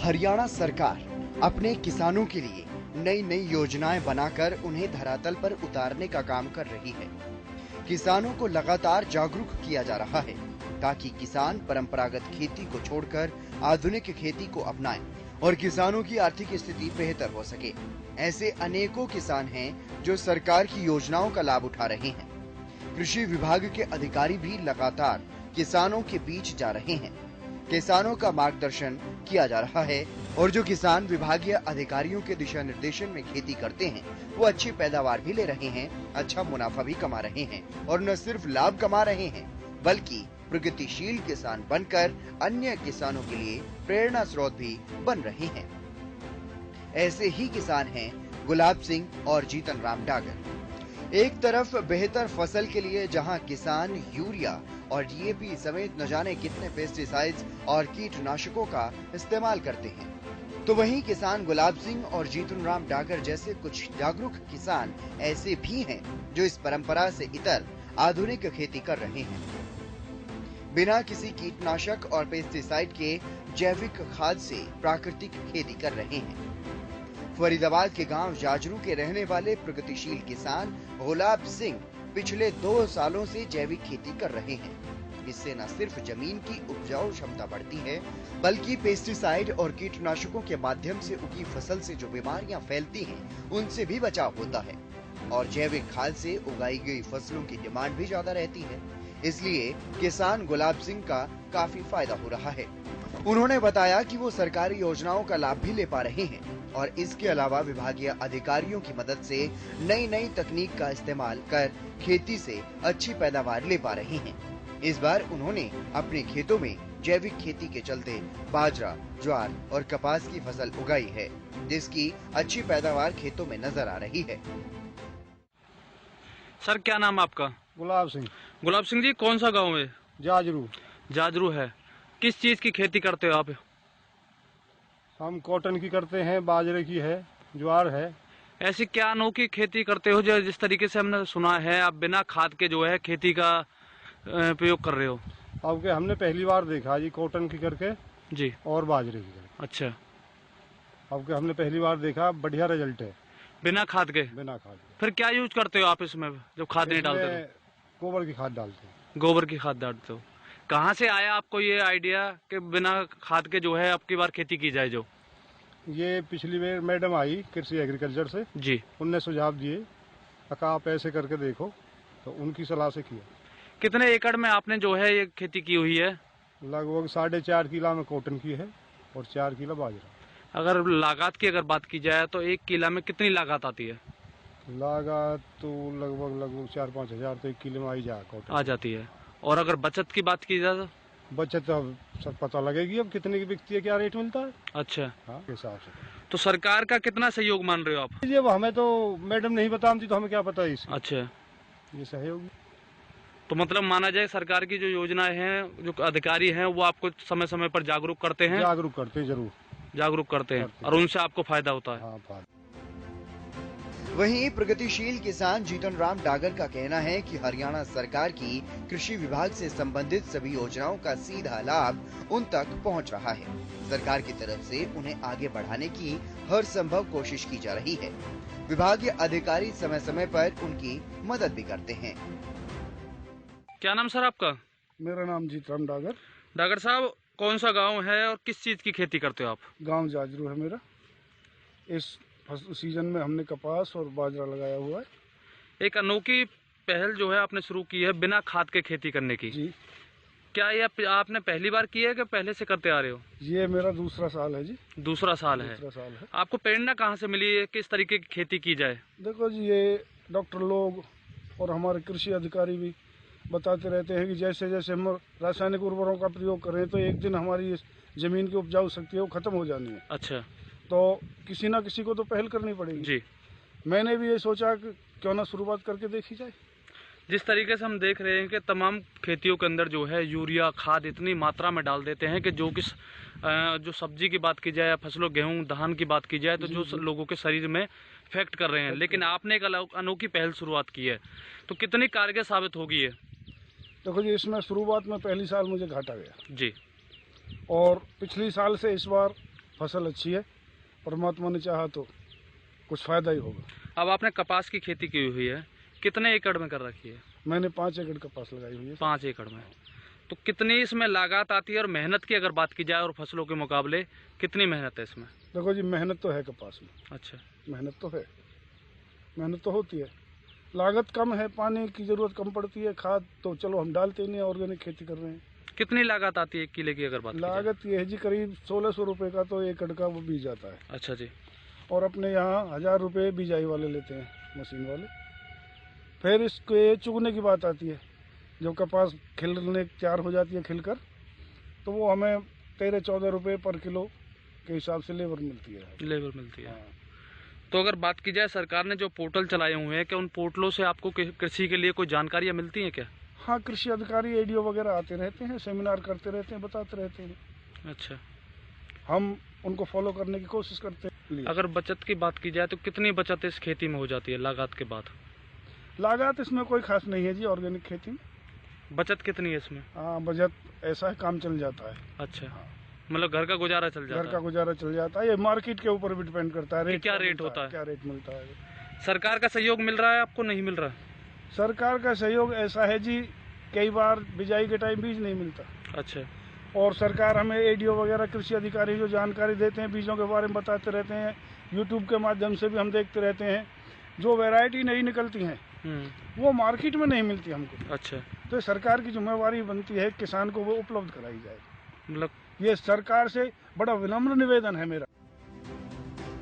हरियाणा सरकार अपने किसानों के लिए नई नई योजनाएं बनाकर उन्हें धरातल पर उतारने का काम कर रही है। किसानों को लगातार जागरूक किया जा रहा है ताकि किसान परंपरागत खेती को छोड़कर आधुनिक खेती को अपनाएं और किसानों की आर्थिक स्थिति बेहतर हो सके। ऐसे अनेकों किसान हैं जो सरकार की योजनाओं का लाभ उठा रहे हैं। कृषि विभाग के अधिकारी भी लगातार किसानों के बीच जा रहे हैं। किसानों का मार्गदर्शन किया जा रहा है और जो किसान विभागीय अधिकारियों के दिशा निर्देशन में खेती करते हैं वो अच्छी पैदावार भी ले रहे हैं, अच्छा मुनाफा भी कमा रहे हैं और न सिर्फ लाभ कमा रहे हैं बल्कि प्रगतिशील किसान बनकर अन्य किसानों के लिए प्रेरणा स्रोत भी बन रहे हैं। ऐसे ही किसान हैं गुलाब सिंह और जीतन राम डागर। एक तरफ बेहतर फसल के लिए जहां किसान यूरिया और डीएपी समेत न जाने कितने पेस्टिसाइड्स और कीटनाशकों का इस्तेमाल करते हैं, तो वहीं किसान गुलाब सिंह और जीतन राम डागर जैसे कुछ जागरूक किसान ऐसे भी हैं जो इस परंपरा से इतर आधुनिक खेती कर रहे हैं। बिना किसी कीटनाशक और पेस्टिसाइड के जैविक खाद से प्राकृतिक खेती कर रहे हैं। फरीदाबाद के गांव जाजरू के रहने वाले प्रगतिशील किसान गुलाब सिंह पिछले 2 सालों से जैविक खेती कर रहे हैं। इससे न सिर्फ जमीन की उपजाऊ क्षमता बढ़ती है बल्कि पेस्टिसाइड और कीटनाशकों के माध्यम से उगी फसल से जो बीमारियां फैलती हैं उनसे भी बचाव होता है और जैविक खाद से उगाई गई फसलों की डिमांड भी ज्यादा रहती है। इसलिए किसान गुलाब सिंह का काफी फायदा हो रहा है। उन्होंने बताया कि वो सरकारी योजनाओं का लाभ भी ले पा रहे हैं और इसके अलावा विभागीय अधिकारियों की मदद से नई नई तकनीक का इस्तेमाल कर खेती से अच्छी पैदावार ले पा रहे हैं। इस बार उन्होंने अपने खेतों में जैविक खेती के चलते बाजरा, ज्वार और कपास की फसल उगाई है, जिसकी अच्छी पैदावार खेतों में नजर आ रही है। सर, क्या नाम है आपका? गुलाब सिंह। गुलाब सिंह जी, कौन सा गांव है? जाजरू। जाजरू है। किस चीज की खेती करते हो आप? हम कॉटन की करते हैं, बाजरे की है, ज्वार है। ऐसी क्या अनोखी खेती करते हो जो जिस तरीके से हमने सुना है आप बिना खाद के जो है खेती का प्रयोग कर रहे हो? अब के हमने पहली बार देखा जी कॉटन की करके जी और बाजरे की करके। अच्छा, अब के हमने पहली बार देखा, बढ़िया रिजल्ट है बिना खाद के। बिना खाद के। फिर क्या यूज करते हो आप इसमें जब खाद नहीं डालते? गोबर की खाद डालते हैं। गोबर की खाद डालते हो। कहाँ से आया आपको ये आइडिया कि बिना खाद के जो है अब की बार खेती की जाए? जो ये पिछली बार मैडम आई कृषि एग्रीकल्चर से जी, उनने सुझाव दिए, आप ऐसे करके देखो, तो उनकी सलाह से किया। कितने एकड़ में आपने जो है ये खेती की हुई है? लगभग 4.5 किला में कॉटन की है और 4 किला बाजरा। अगर लागत की बात की जाए तो 1 किला में कितनी लागत आती है? लागत तो लगभग 4-5 हजार तो 1 किलो में आ जाती है। और अगर बचत की बात की जाए तो? बचत अब सब पता लगेगी, अब कितने की बिकती है, क्या रेट मिलता है। अच्छा, हाँ, हिसाब से। तो सरकार का कितना सहयोग मान रहे हो आप? जी, अब हमें तो मैडम नहीं बताती तो हमें क्या पता है इसका। अच्छा, ये सहयोग तो मतलब माना जाए सरकार की जो योजनाएं हैं, जो अधिकारी हैं वो आपको समय समय पर जागरूक करते हैं? जागरूक करते हैं, जरूर जागरूक करते हैं और उनसे आपको फायदा होता है। हाँ, फायदा। वहीं प्रगतिशील किसान जीतन राम डागर का कहना है कि हरियाणा सरकार की कृषि विभाग से संबंधित सभी योजनाओं का सीधा लाभ उन तक पहुंच रहा है। सरकार की तरफ से उन्हें आगे बढ़ाने की हर संभव कोशिश की जा रही है। विभागीय अधिकारी समय समय पर उनकी मदद भी करते हैं। क्या नाम सर आपका? मेरा नाम जीतन राम डागर। डागर साहब, कौन सा गाँव है और किस चीज की खेती करते हो आप? गाँव जाजरू है मेरा। इस सीजन में हमने कपास और बाजरा लगाया हुआ है। एक अनोखी पहल जो है आपने शुरू की है बिना खाद के खेती करने की। जी। क्या ये आपने पहली बार की है कि पहले से करते आ रहे हो? ये मेरा दूसरा साल है जी। दूसरा साल है। आपको प्रेरणा कहाँ से मिली है किस तरीके की खेती की जाए? देखो जी, ये डॉक्टर लोग और हमारे कृषि अधिकारी भी बताते रहते हैं कि जैसे जैसे हम रासायनिक उर्वरकों का प्रयोग करें तो एक दिन हमारी जमीन की उपजाऊ शक्ति है वो खत्म हो जानी है। अच्छा, तो किसी ना किसी को तो पहल करनी पड़ेगी जी। मैंने भी ये सोचा कि क्यों ना शुरुआत करके देखी जाए। जिस तरीके से हम देख रहे हैं कि तमाम खेतियों के अंदर जो है यूरिया खाद इतनी मात्रा में डाल देते हैं कि जो सब्जी की बात की जाए, फसलों गेहूं धान की बात की जाए तो जो लोगों के शरीर में इफेक्ट कर रहे हैं, लेकिन आपने एक अनोखी पहल शुरुआत की है, तो कितनी कारगर साबित होगी ये? देखो जी, इसमें शुरुआत में पहली साल मुझे घाटा गया जी, और पिछली साल से इस बार फसल अच्छी है, परमात्मा ने चाहा तो कुछ फायदा ही होगा। अब आपने कपास की खेती की हुई है, कितने एकड़ में कर रखी है? मैंने 5 एकड़ कपास लगाई हुई है। 5 एकड़ में। तो कितनी इसमें लागत आती है और मेहनत की अगर बात की जाए और फसलों के मुकाबले कितनी मेहनत है इसमें? देखो जी, मेहनत तो है कपास में। अच्छा, मेहनत तो है, मेहनत तो होती है, लागत कम है, पानी की ज़रूरत कम पड़ती है, खाद तो चलो हम डालते ही नहीं, ऑर्गेनिक खेती कर रहे हैं। कितनी लागत आती है 1 किले की अगर बात की जाए? लागत ये है जी करीब 1600 रुपये का तो एकड़ का वो बीज आता है। अच्छा जी। और अपने यहाँ 1000 रुपये बिजाई वाले लेते हैं, मशीन वाले। फिर इसके चुगने की बात आती है, जब कपास खिलने तैयार हो जाती है खिलकर, तो वो हमें 13-14 रुपये पर किलो के हिसाब से लेबर मिलती है। लेबर मिलती है। हाँ। तो अगर बात की जाए, सरकार ने जो पोर्टल चलाए हुए हैं, क्या उन पोर्टलों से आपको कृषि के लिए कोई जानकारियाँ मिलती हैं क्या? हाँ, कृषि अधिकारी एडीओ वगैरह आते रहते हैं, सेमिनार करते रहते हैं, बताते रहते हैं। अच्छा, हम उनको फॉलो करने की कोशिश करते हैं। अगर बचत की बात की जाए तो कितनी बचत इस खेती में हो जाती है लागत के बाद? लागत इसमें कोई खास नहीं है जी, ऑर्गेनिक खेती में। बचत कितनी है इसमें? हाँ, बजट ऐसा है, काम चल जाता है। अच्छा, मतलब घर का गुजारा चल जाता है? घर का गुजारा चल जाता है। ये मार्केट के ऊपर भी डिपेंड करता है, क्या रेट होता है? क्या रेट मिलता है। सरकार का सहयोग मिल रहा है आपको, नहीं मिल रहा? सरकार का सहयोग ऐसा है जी, कई बार बिजाई के टाइम बीज नहीं मिलता। अच्छा, और सरकार हमें एडीओ वगैरह कृषि अधिकारी जो जानकारी देते हैं, बीजों के बारे में बताते रहते हैं। यूट्यूब के माध्यम से भी हम देखते रहते हैं, जो वैरायटी नई निकलती हैं वो मार्केट में नहीं मिलती हमको। अच्छा, तो सरकार की जिम्मेवारी बनती है किसान को वो उपलब्ध कराई जाए। मतलब ये सरकार से बड़ा विनम्र निवेदन है मेरा।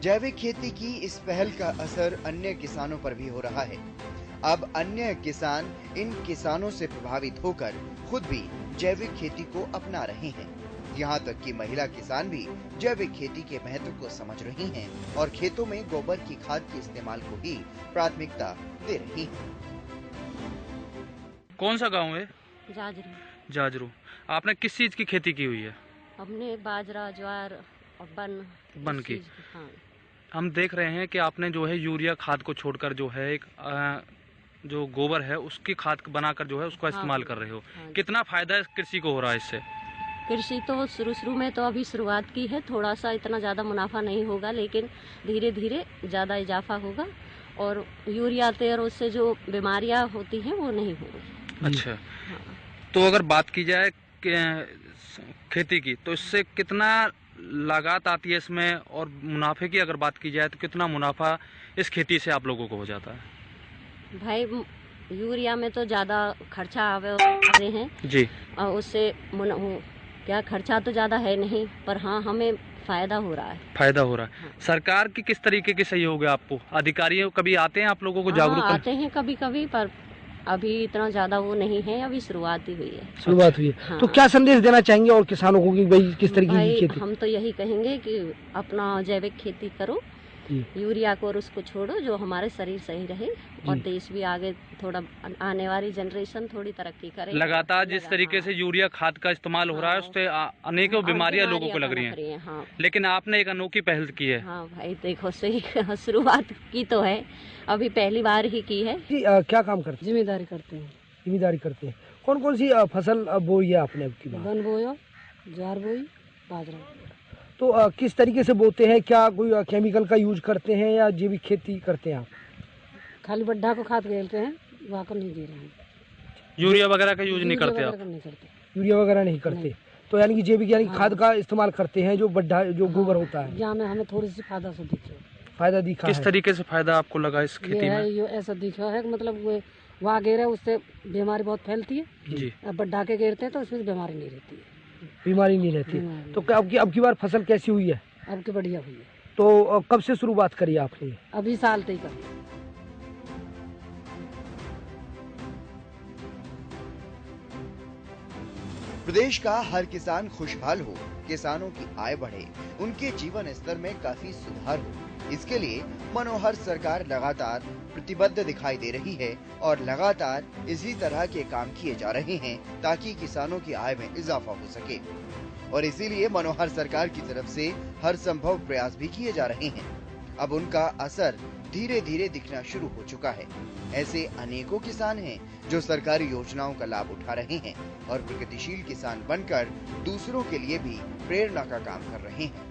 जैविक खेती की इस पहल का असर अन्य किसानों पर भी हो रहा है। अब अन्य किसान इन किसानों से प्रभावित होकर खुद भी जैविक खेती को अपना रहे हैं। यहाँ तक कि महिला किसान भी जैविक खेती के महत्व को समझ रही हैं और खेतों में गोबर की खाद के इस्तेमाल को ही प्राथमिकता दे रही हैं। कौन सा गांव है? जाजरू। जाजरू। आपने किस चीज की खेती की हुई है? हमने बाजरा, ज्वार और बन की। हाँ। हम देख रहे हैं कि आपने जो है यूरिया खाद को छोड़कर जो है एक जो गोबर है उसकी खाद बनाकर जो है उसको इस्तेमाल कर रहे हो। हाँ। कितना फायदा है कृषि को हो रहा है इससे? कृषि तो शुरू में तो अभी शुरुआत की है, थोड़ा सा इतना ज़्यादा मुनाफा नहीं होगा, लेकिन धीरे धीरे ज़्यादा इजाफा होगा और यूरिया तेल उससे जो बीमारियां होती हैं वो नहीं होगी। अच्छा, हाँ। तो अगर बात की जाए खेती की, तो इससे कितना लागत आती है इसमें, और मुनाफे की अगर बात की जाए तो कितना मुनाफा इस खेती से आप लोगों को हो जाता है? भाई, यूरिया में तो ज़्यादा खर्चा आते हैं जी, और उससे क्या खर्चा तो ज़्यादा है नहीं, पर हाँ हमें फायदा हो रहा है। फायदा हो रहा है। हाँ। सरकार की किस तरीके के सहयोग है आपको? अधिकारी कभी आते हैं आप लोगों को जागरूक हाँ, आते हैं कभी कभी, पर अभी इतना ज्यादा वो नहीं है, अभी शुरुआत ही हुई है। शुरुआत हुई है। हाँ। तो क्या संदेश देना चाहेंगे और किसानों को कि भाई किस तरीके की खेती? हम तो यही कहेंगे कि अपना जैविक खेती करो, यूरिया को और उसको छोड़ो, जो हमारे शरीर सही रहे और देश भी आगे थोड़ा आने वाली जनरेशन थोड़ी तरक्की करे। लगातार जिस तरीके से यूरिया खाद का इस्तेमाल हो रहा है उससे अनेकों बीमारियां लोगों को लग रही हैं। हाँ। लेकिन आपने एक अनोखी पहल की है। हाँ भाई, देखो सही शुरुआत की तो है, अभी पहली बार ही की है। क्या काम करते हैं? जिम्मेदारी करते हैं। जिम्मेदारी करते हैं। कौन कौन सी फसल बोई है आपने अब की बार? धान बोया, ज्वार बोई, बाजरा। तो किस तरीके से बोते हैं? क्या कोई केमिकल का यूज करते हैं या जैविक खेती करते हैं आप? खाली बड्ढा को खाद खेलते हैं, वाकर नहीं दे रहे हैं। यूरिया वगैरह का यूज नहीं करते आप? नहीं करते। यूरिया वगैरह नहीं करते। तो यानी कि जैविक यानी खाद का इस्तेमाल करते हैं, जो बड्ढा जो गोबर होता है। यहाँ में हमें थोड़ी सी फायदा से दिखे, फायदा दिखा। किस तरीके से फायदा आपको लगा इस खेती में? ये ऐसा दिखा है कि मतलब वो वहाँ गेरे उससे बीमारी बहुत फैलती है जी। अब बड्ढा के गेरते हैं तो उसमें बीमारी नहीं रहती है। बीमारी नहीं रहती। तो अब की बार फसल कैसी हुई है? अब की बढ़िया हुई है। तो कब से शुरुआत करी आपने? अभी साल तक कर। प्रदेश का हर किसान खुशहाल हो, किसानों की आय बढ़े, उनके जीवन स्तर में काफी सुधार हो, इसके लिए मनोहर सरकार लगातार प्रतिबद्ध दिखाई दे रही है और लगातार इसी तरह के काम किए जा रहे हैं ताकि किसानों की आय में इजाफा हो सके। और इसीलिए मनोहर सरकार की तरफ से हर संभव प्रयास भी किए जा रहे हैं। अब उनका असर धीरे धीरे दिखना शुरू हो चुका है। ऐसे अनेकों किसान हैं जो सरकारी योजनाओं का लाभ उठा रहे हैं और प्रगतिशील किसान बनकर दूसरों के लिए भी प्रेरणा का काम कर रहे हैं।